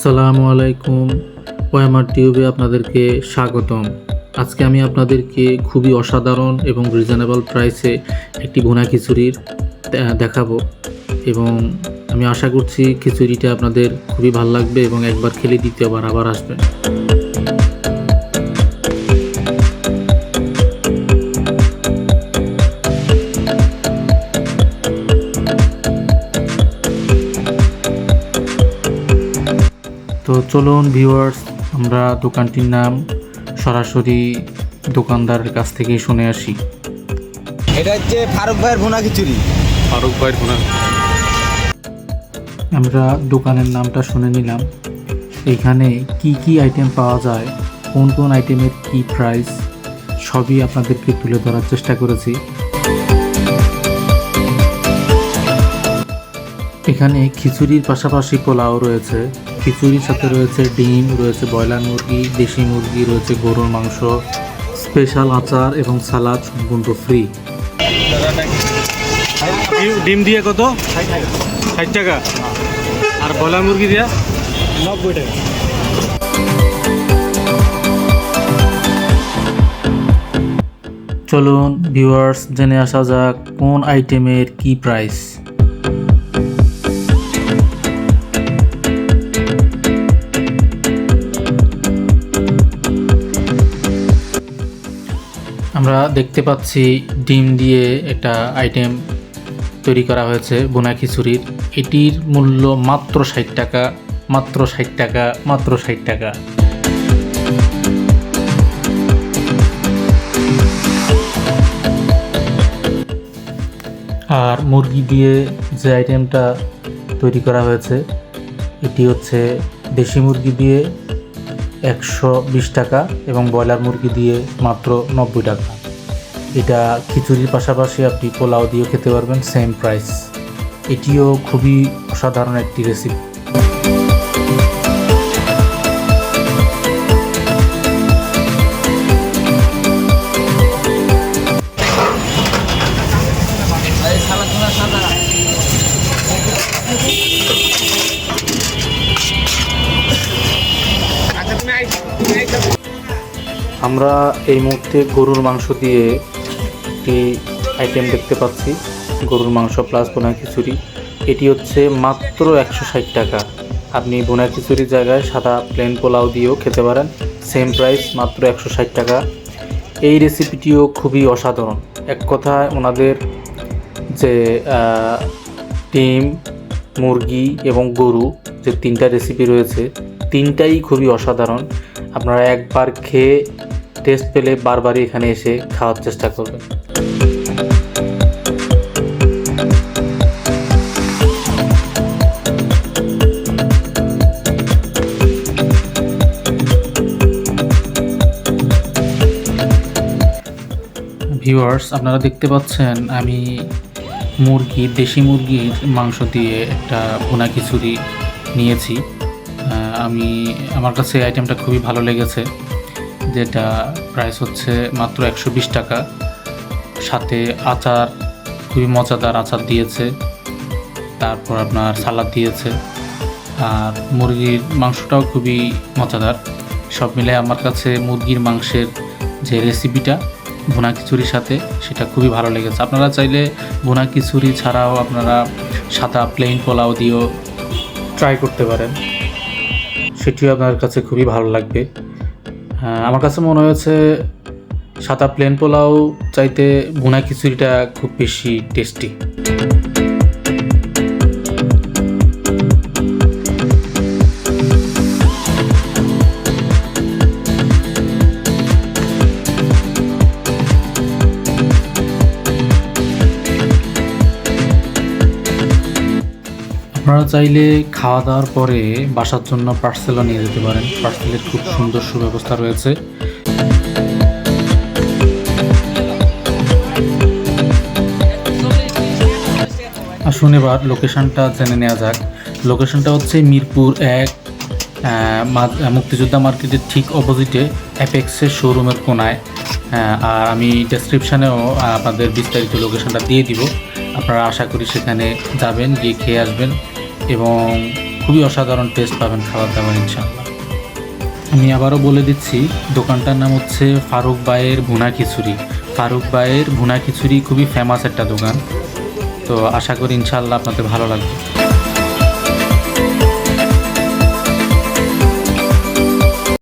আসসালামু আলাইকুম। ওএমআর টিউবে আপনাদেরকে স্বাগতম। আজকে আমি আপনাদেরকে খুবই অসাধারণ এবং রিজনেবল প্রাইসে একটি ভুনা খিচুড়ির দেখাবো এবং আমি আশা করছি খিচুড়িটা আপনাদের খুবই ভালো লাগবে এবং একবার খেলে দ্বিতীয়বার আবার আসবেন। তো চলুন ভিউয়ার্স, আমরা দোকানটির নাম সরাসরি দোকানদারের কাছ থেকেই শুনে আসি। এটা হচ্ছে ফারুক ভাইয়ের ভুনা খিচুড়ি। ফারুক ভাইয়ের ভুনা। আমরা দোকানের নামটা শুনে নিলাম। এখানে কি কি আইটেম পাওয়া যায়, কোন কোন আইটেমের কি প্রাইস, সবই আপনাদেরকে তুলে ধরার চেষ্টা করেছি। এখানে খিচুড়ির পাশাপাশি পোলাও রয়েছে, খিচুড়ির সাথে রয়েছে ডিম, রয়েছে ব্রয়লার মুরগি, দেশি মুরগি, রয়েছে গরুর মাংস, স্পেশাল আচার এবং সালাদ সম্পূর্ণ ফ্রি। ডিম দিয়ে কত? 60 টাকা। আর ব্রয়লার মুরগি দিয়ে 90 টাকা। চলুন ভিউয়ার্স, জেনে আসা যাক কোন আইটেমের কি প্রাইস। আমরা দেখতে পাচ্ছি ডিম দিয়ে একটা আইটেম তৈরি করা হয়েছে ভুনা খিচুড়ির। এটির মূল্য মাত্র 60 টাকা, মাত্র 60 টাকা, মাত্র 60 টাকা। আর মুরগি দিয়ে যে আইটেমটা তৈরি করা হয়েছে এটি হচ্ছে দেশি মুরগি দিয়ে 120 টাকা এবং ব্রয়লার মুরগি দিয়ে মাত্র 90 টাকা। এটা খিচুড়ির পাশাপাশি আপনি পোলাও দিয়েও খেতে পারবেন, সেম প্রাইস। এটিও খুবই অসাধারণ একটি রেসিপি। আমরা এই মুহূর্তে গরুর মাংস দিয়ে একটি আইটেম দেখতে পাচ্ছি, গরুর মাংস প্লাস ভুনা খিচুড়ি। এটি হচ্ছে মাত্র 160 টাকা। আপনি ভুনা খিচুড়ির জায়গায় সাদা প্লেন পোলাও দিয়েও খেতে পারেন, সেম প্রাইস, মাত্র 160 টাকা। এই রেসিপিটিও খুবই অসাধারণ। এক কথায় ওনাদের যে ডিম, মুরগি এবং গরু যে তিনটা রেসিপি রয়েছে, তিনটাই খুবই অসাধারণ। আপনারা একবার খেয়ে টেস্ট পেলে বারবারই এখানে এসে খাওয়ার চেষ্টা করবেন। ভিউয়ার্স, আপনারা দেখতে পাচ্ছেন আমি দেশি মুরগির মাংস দিয়ে একটা ভুনা খিচুড়ি নিয়েছি। আমার কাছে এই আইটেমটা খুবই ভালো লেগেছে, যেটা প্রাইস হচ্ছে মাত্র 120 টাকা। সাথে আচার, খুবই মজাদার আচার দিয়েছে, তারপর আপনার সালাদ দিয়েছে, আর মুরগির মাংসটাও খুবই মজাদার। সব মিলে আমার কাছে মুরগির মাংসের যে রেসিপিটা ভুনা খিচুড়ির সাথে, সেটা খুবই ভালো লেগেছে। আপনারা চাইলে ভুনা খিচুড়ি ছাড়াও আপনারা সাদা প্লেন পোলাও দিয়েও ট্রাই করতে পারেন, সেটিও আপনার কাছে খুবই ভালো লাগবে। আমার কাছে মনে হয়েছে সাদা প্লেন পোলাও চাইতে ভুনা খিচুড়িটা খুব বেশি টেস্টি। আপনারা চাইলে খাওয়া দাওয়ার পরে বাসার জন্য পার্সেলও নিয়ে যেতে পারেন। পার্সেলের খুব সুন্দর সুব্যবস্থা রয়েছে। আসুন এবার লোকেশনটা জেনে নেওয়া যাক। লোকেশনটা হচ্ছে মিরপুর 1, মুক্তিযোদ্ধা মার্কেটের ঠিক অপোজিটে অ্যাপেক্সের শোরুমের কোনায়। আর আমি ডেসক্রিপশানেও আপনাদের বিস্তারিত লোকেশনটা দিয়ে দিব। আপনারা আশা করি সেখানে যাবেন, গিয়ে খেয়ে আসবেন এবং খুবই অসাধারণ টেস্ট পাবেন খাবার দাবার ইনশাআল্লাহ। আমি আবারও বলে দিচ্ছি, দোকানটার নাম হচ্ছে ফারুক ভাইয়ের ভুনা খিচুড়ি। ফারুক ভাইয়ের ভুনা খিচুড়ি খুবই ফেমাস একটা দোকান। তো আশা করি ইনশাআল্লাহ আপনাদের ভালো লাগবে।